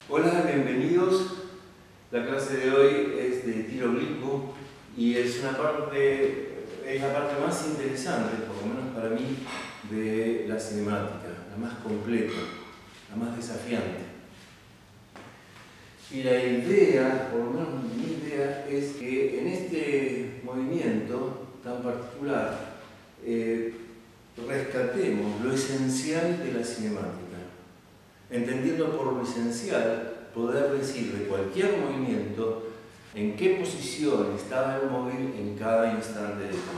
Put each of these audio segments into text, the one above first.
Hola, bienvenidos. La clase de hoy es de tiro oblicuo y es la parte más interesante, por lo menos para mí, de la cinemática, la más completa, la más desafiante. Y la idea, por lo menos mi idea, es que en este movimiento tan particular rescatemos lo esencial de la cinemática. Entendiendo por lo esencial, poder decir de cualquier movimiento en qué posición estaba el móvil en cada instante de tiempo.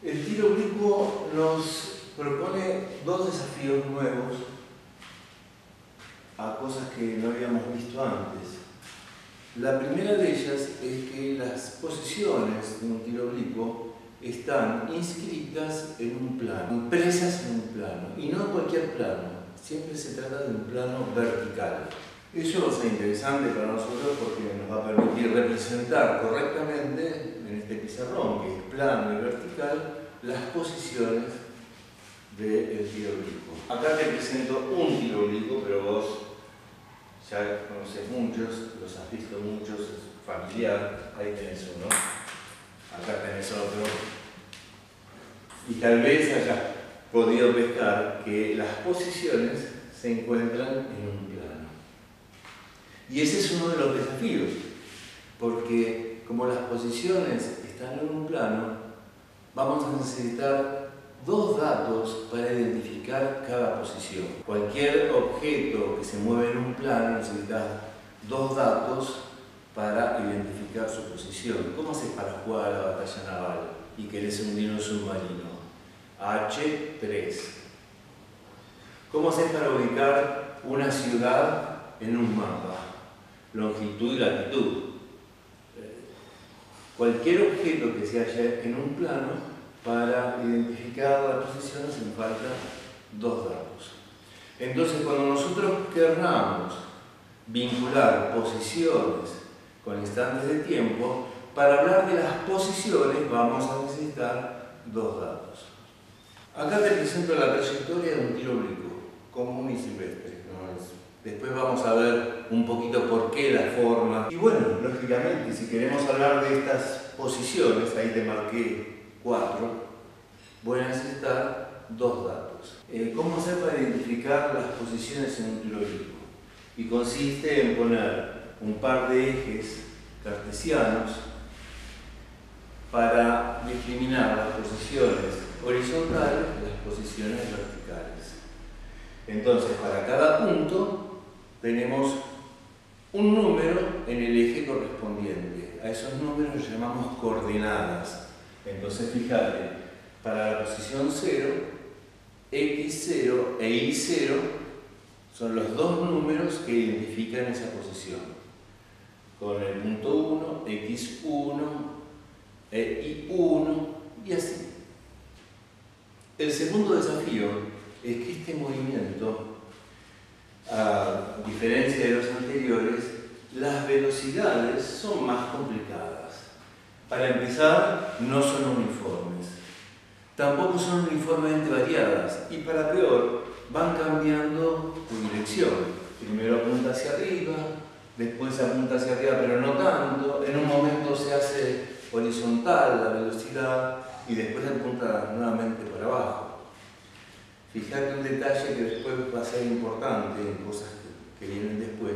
El tiro oblicuo nos propone dos desafíos nuevos a cosas que no habíamos visto antes. La primera de ellas es que las posiciones de un tiro oblicuo están inscritas en un plano, impresas en un plano, y no en cualquier plano. Siempre se trata de un plano vertical. Eso va a ser interesante para nosotros porque nos va a permitir representar correctamente en este pizarrón, que es plano y vertical, las posiciones del tiro oblicuo. Acá te presento un tiro oblicuo, pero vos ya conoces muchos, los has visto muchos, es familiar. Ahí tenés uno, acá tenés otro. Y tal vez hayas podido pescar que las posiciones se encuentran en un plano. Y ese es uno de los desafíos, porque como las posiciones están en un plano, vamos a necesitar dos datos para identificar cada posición. Cualquier objeto que se mueve en un plano necesita dos datos para identificar su posición. ¿Cómo haces para jugar a la batalla naval y querés hundir un submarino? H3. ¿Cómo haces para ubicar una ciudad en un mapa? Longitud y latitud. Cualquier objeto que se halla en un plano, para identificar la posición hacen falta dos datos. Entonces, cuando nosotros querramos vincular posiciones con instantes de tiempo, para hablar de las posiciones vamos a necesitar dos datos. Acá te presento la trayectoria de un tiro oblicuo, común y silvestre. Después vamos a ver un poquito por qué la forma. Y bueno, lógicamente, si queremos hablar de estas posiciones, ahí te marqué 4, voy a necesitar dos datos. ¿Cómo hacer para identificar las posiciones en un tiro oblicuo? Y consiste en poner un par de ejes cartesianos para discriminar las posiciones horizontales de las posiciones verticales. Entonces, para cada punto tenemos un número en el eje correspondiente. A esos números los llamamos coordenadas. Entonces, fíjate, para la posición 0, x0 e y0 son los dos números que identifican esa posición. Con el punto 1, x1 e y1 y así. El segundo desafío es que este movimiento, a diferencia de los anteriores, las velocidades son más complicadas. Para empezar, no son uniformes. Tampoco son uniformemente variadas y para peor, van cambiando de dirección. Primero apunta hacia arriba, después apunta hacia arriba pero no tanto, en un momento se hace horizontal la velocidad y después apunta nuevamente para abajo. Fíjate un detalle que después va a ser importante en cosas que vienen después,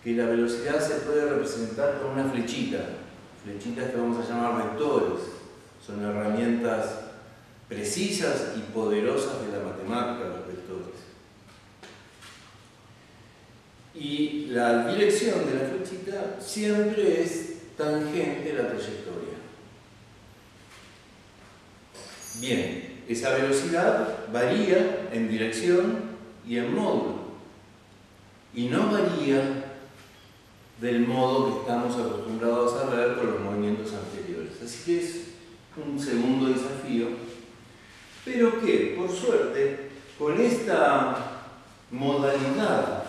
que la velocidad se puede representar con una flechita, flechitas que vamos a llamar vectores. Son herramientas precisas y poderosas de la matemática, los vectores. Y la dirección de la flechita siempre es tangente a la trayectoria. Bien, esa velocidad varía en dirección y en módulo. Y no varía del modo que estamos acostumbrados a ver con los movimientos anteriores. Así que es un segundo desafío, pero que, por suerte, con esta modalidad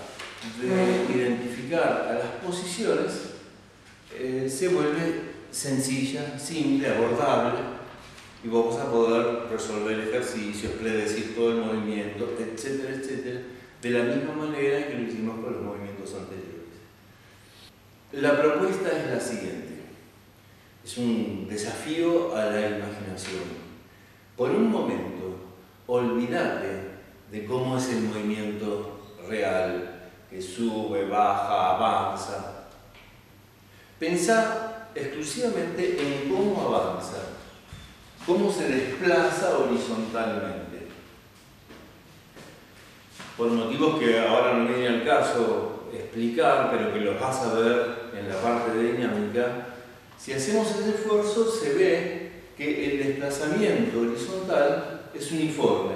de identificar a las posiciones, se vuelve sencilla, simple, abordable, y vamos a poder resolver ejercicios, predecir todo el movimiento, etcétera, etcétera, de la misma manera que lo hicimos con los movimientos La propuesta es la siguiente. Es un desafío a la imaginación. Por un momento, olvídate de cómo es el movimiento real, que sube, baja, avanza. Pensá exclusivamente en cómo avanza, cómo se desplaza horizontalmente. Por motivos que ahora no viene al caso explicar, pero que los vas a ver en la parte de dinámica, si hacemos ese esfuerzo se ve que el desplazamiento horizontal es uniforme,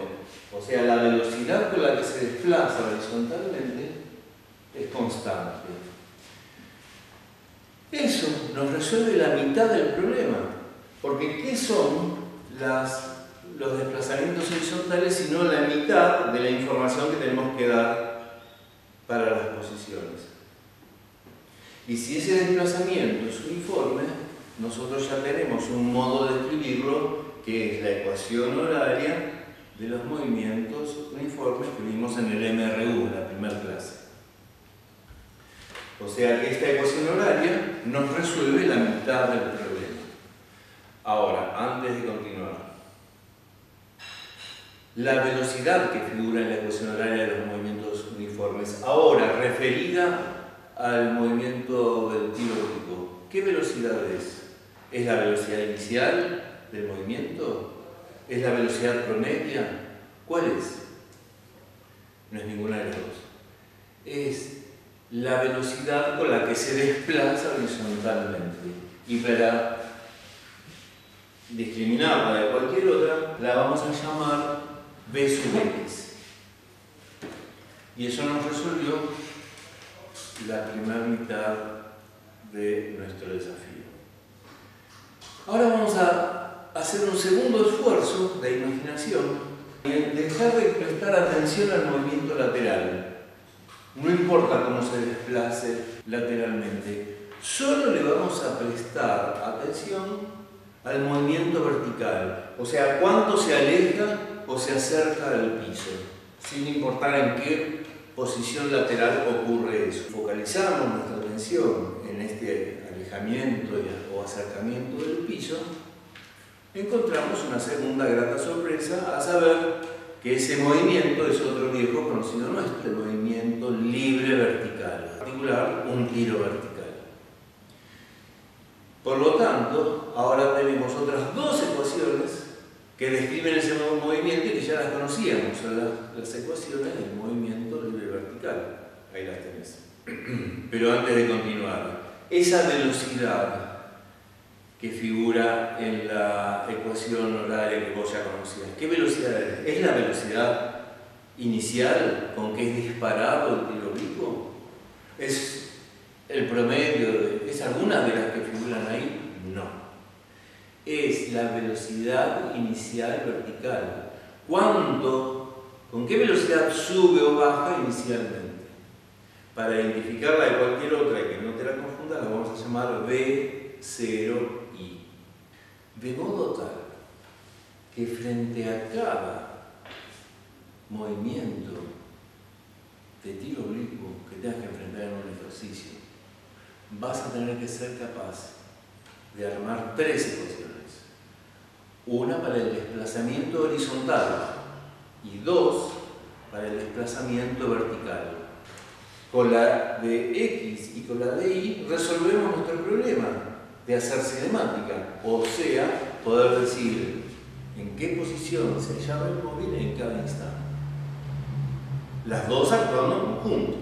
o sea, la velocidad con la que se desplaza horizontalmente es constante. Eso nos resuelve la mitad del problema, porque ¿qué son los desplazamientos horizontales sino la mitad de la información que tenemos que dar para las posiciones? Y si ese desplazamiento es uniforme, nosotros ya tenemos un modo de escribirlo que es la ecuación horaria de los movimientos uniformes que vimos en el MRU, en la primera clase. O sea que esta ecuación horaria nos resuelve la mitad del problema. Ahora, antes de continuar, la velocidad que figura en la ecuación horaria de los movimientos uniformes, ahora referida al movimiento del tiro oblicuo, ¿qué velocidad es? ¿Es la velocidad inicial del movimiento? ¿Es la velocidad promedia? ¿Cuál es? No es ninguna de las dos. Es la velocidad con la que se desplaza horizontalmente. Y para discriminarla de cualquier otra, la vamos a llamar v sub x. Y eso nos resolvió la primera mitad de nuestro desafío. Ahora vamos a hacer un segundo esfuerzo de imaginación y dejar de prestar atención al movimiento lateral. No importa cómo se desplace lateralmente, solo le vamos a prestar atención al movimiento vertical, o sea, cuánto se aleja o se acerca del piso, sin importar en qué posición lateral ocurre eso. Focalizamos nuestra atención en este alejamiento o acercamiento del piso, encontramos una segunda grata sorpresa, a saber que ese movimiento es otro viejo conocido nuestro, el movimiento libre vertical, en particular un tiro vertical. Por lo tanto, ahora tenemos otras dos ecuaciones que describen ese nuevo movimiento y que ya las conocíamos, son las ecuaciones del movimiento libre vertical. Ahí las tenés. Pero antes de continuar, esa velocidad que figura en la ecuación horaria que vos ya conocías, ¿qué velocidad es? ¿Es la velocidad inicial con que es disparado el tiro oblicuo? ¿Es el promedio? ¿Es alguna de las que figuran ahí? No. Es la velocidad inicial vertical. ¿Con qué velocidad sube o baja inicialmente? Para identificarla de cualquier otra y que no te la confundas, la vamos a llamar V0I. De modo tal que frente a cada movimiento de tiro oblicuo que tengas que enfrentar en un ejercicio, vas a tener que ser capaz de armar tres ecuaciones. Una para el desplazamiento horizontal y dos para el desplazamiento vertical. Con la de X y con la de Y resolvemos nuestro problema de hacer cinemática, o sea, poder decir en qué posición se halla el móvil en cada instante. Las dos actuando en conjunto.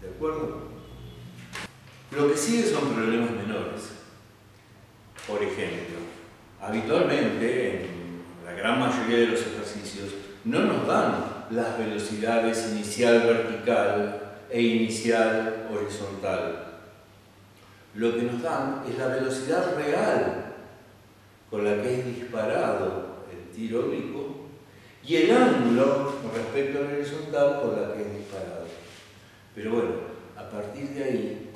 ¿De acuerdo? Lo que sigue son problemas menores. Por ejemplo, habitualmente, en la gran mayoría de los ejercicios, no nos dan las velocidades inicial vertical e inicial horizontal. Lo que nos dan es la velocidad real con la que es disparado el tiro oblicuo y el ángulo con respecto al horizontal con la que es disparado. Pero bueno, a partir de ahí,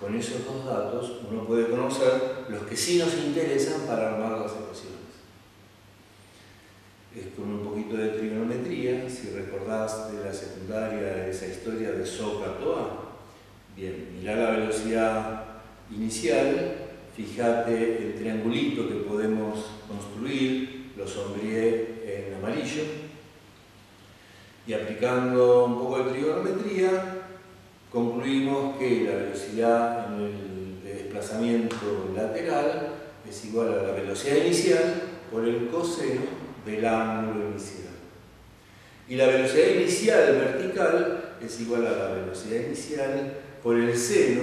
con esos dos datos, uno puede conocer los que sí nos interesan para armar las ecuaciones. Es con un poquito de trigonometría, si recordás de la secundaria esa historia de Sócrates, Bien, mirá la velocidad inicial, fíjate el triangulito que podemos construir, lo sombreé en amarillo, y aplicando un poco de trigonometría, concluimos que la velocidad en el desplazamiento lateral es igual a la velocidad inicial por el coseno del ángulo inicial. Y la velocidad inicial vertical es igual a la velocidad inicial por el seno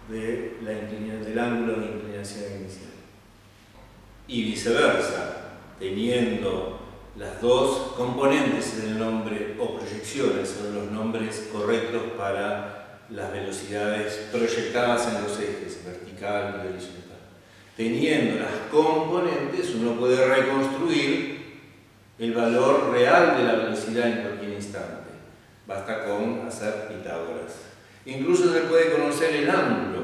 del ángulo de inclinación inicial. Y viceversa, teniendo las dos componentes en el nombre o proyecciones, son los nombres correctos para las velocidades proyectadas en los ejes, vertical y horizontal. Teniendo las componentes, uno puede reconstruir el valor real de la velocidad en cualquier instante. Basta con hacer Pitágoras. Incluso se puede conocer el ángulo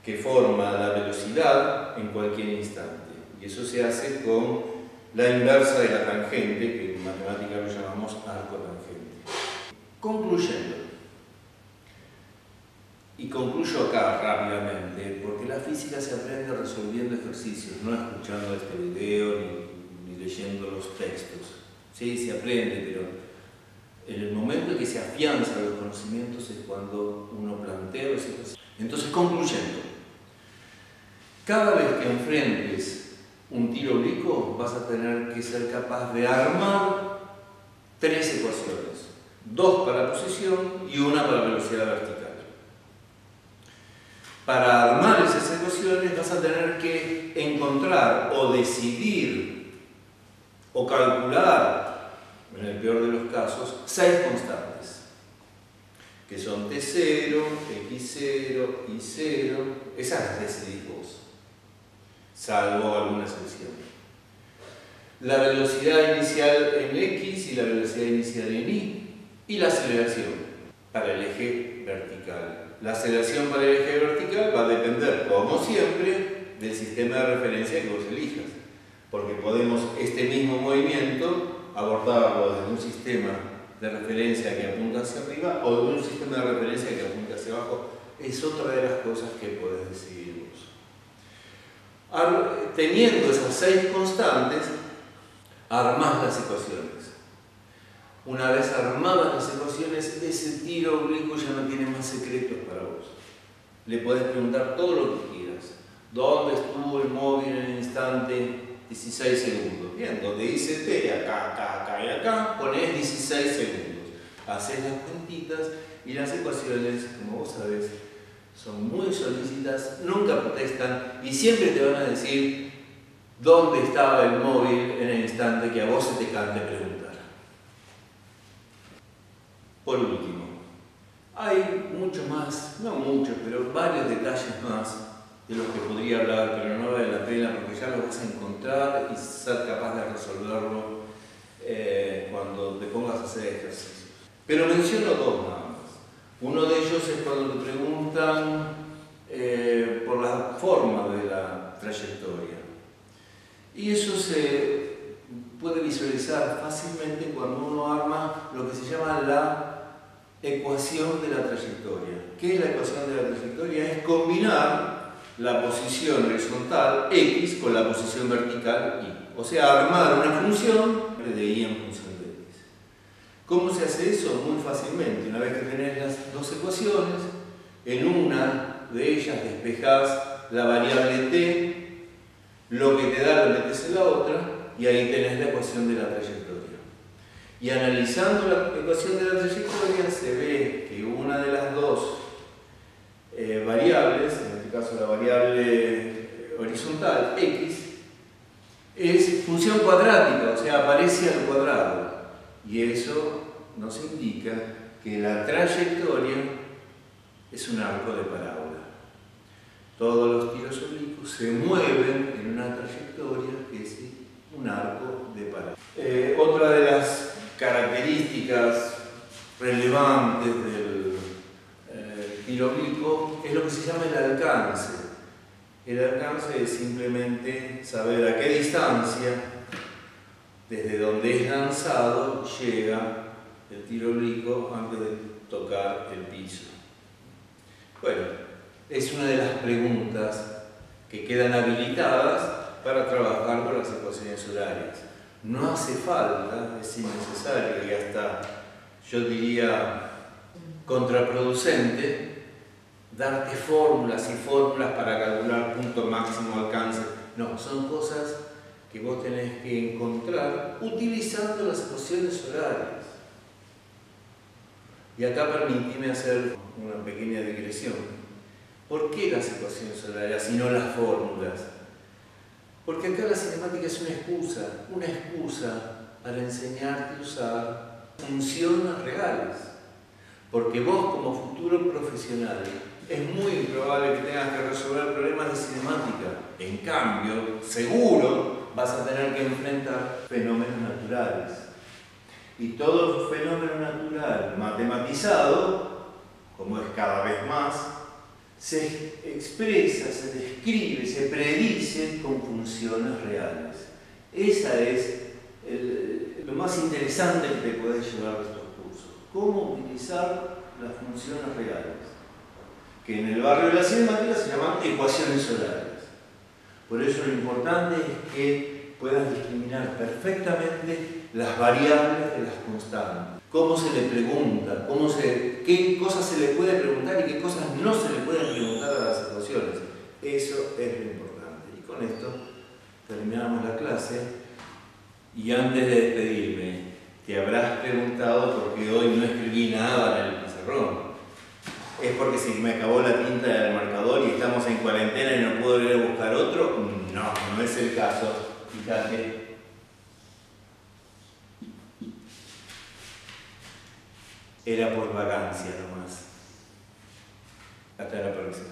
que forma la velocidad en cualquier instante. Y eso se hace con la inversa de la tangente, que en matemática lo llamamos arco tangente. Concluyendo, y concluyo acá rápidamente, porque la física se aprende resolviendo ejercicios, no escuchando este video ni leyendo los textos. Sí, se aprende, pero en el momento en que se afianzan los conocimientos es cuando uno plantea los ejercicios. Entonces, concluyendo, cada vez que enfrentes un tiro oblicuo vas a tener que ser capaz de armar 3 ecuaciones, 2 para posición y 1 para velocidad vertical. Para armar esas ecuaciones vas a tener que encontrar o decidir o calcular, en el peor de los casos, 6 constantes, que son T0, X0, Y0, esas las decidís vos, salvo alguna excepción. La velocidad inicial en X y la velocidad inicial en Y la aceleración para el eje vertical. La aceleración para el eje vertical va a depender, como siempre, del sistema de referencia que vos elijas, porque podemos este mismo movimiento abordarlo desde un sistema de referencia que apunta hacia arriba o de un sistema de referencia que apunta hacia abajo. Es otra de las cosas que podés decidir vos. Teniendo esas 6 constantes, armás las ecuaciones. Una vez armadas las ecuaciones, ese tiro oblicuo ya no tiene más secretos para vos. Le podés preguntar todo lo que quieras. ¿Dónde estuvo el móvil en el instante 16 segundos? Bien, donde dice T, acá, acá, acá y acá, ponés 16 segundos. Haces las cuentitas y las ecuaciones, como vos sabés, son muy solícitas, nunca protestan y siempre te van a decir dónde estaba el móvil en el instante que a vos se te cante preguntar. Por último, hay mucho más, no mucho, pero varios detalles más de los que podría hablar, pero no vale la pena porque ya lo vas a encontrar y ser capaz de resolverlo cuando te pongas a hacer ejercicios. Pero menciono 2 nada más. Uno de ellos es cuando te preguntan por la forma de la trayectoria. Y eso se puede visualizar fácilmente cuando uno arma lo que se llama la ecuación de la trayectoria. ¿Qué es la ecuación de la trayectoria? Es combinar la posición horizontal X con la posición vertical Y. O sea, armar una función de Y en función de X. ¿Cómo se hace eso? Muy fácilmente. Una vez que tenés las 2 ecuaciones, en una de ellas despejás la variable T, lo que te da lo metes en la otra, y ahí tenés la ecuación de la trayectoria. Y analizando la ecuación de la trayectoria se ve que una de las 2 variables, en este caso la variable horizontal X, es función cuadrática, o sea, aparece al cuadrado. Y eso nos indica que la trayectoria es un arco de parábola. Todos los tiros oblicuos se mueven en una trayectoria que es un arco de parábola. Otra de las características relevantes del tiro oblicuo es lo que se llama el alcance. El alcance es simplemente saber a qué distancia, desde donde es lanzado, llega el tiro oblicuo antes de tocar el piso. Bueno, es una de las preguntas que quedan habilitadas para trabajar con las ecuaciones horarias. No hace falta, es innecesario y hasta, yo diría, contraproducente, darte fórmulas y fórmulas para calcular punto máximo alcance. No, son cosas que vos tenés que encontrar utilizando las ecuaciones horarias. Y acá permitime hacer una pequeña digresión. ¿Por qué las ecuaciones horarias y no las fórmulas? Porque acá la cinemática es una excusa para enseñarte a usar funciones reales. Porque vos como futuro profesional es muy improbable que tengas que resolver problemas de cinemática. En cambio, seguro vas a tener que enfrentar fenómenos naturales. Y todo fenómeno natural matematizado, como es cada vez más, se expresa, se describe, se predice con funciones reales. Esa es lo más interesante que te puedes llevar de estos cursos. Cómo utilizar las funciones reales, que en el barrio de la cinemática se llaman ecuaciones horarias. Por eso lo importante es que puedas discriminar perfectamente las variables de las constantes. Cómo se le pregunta, qué cosas se le puede preguntar y qué cosas no se le pueden preguntar a las ecuaciones. Eso es lo importante. Y con esto terminamos la clase. Y antes de despedirme, te habrás preguntado por qué hoy no escribí nada en el pizarrón. ¿Es porque se me acabó la tinta del marcador y estamos en cuarentena y no puedo ir a buscar otro? No, no es el caso. Fíjate. Era por vacancia nomás. Hasta la próxima.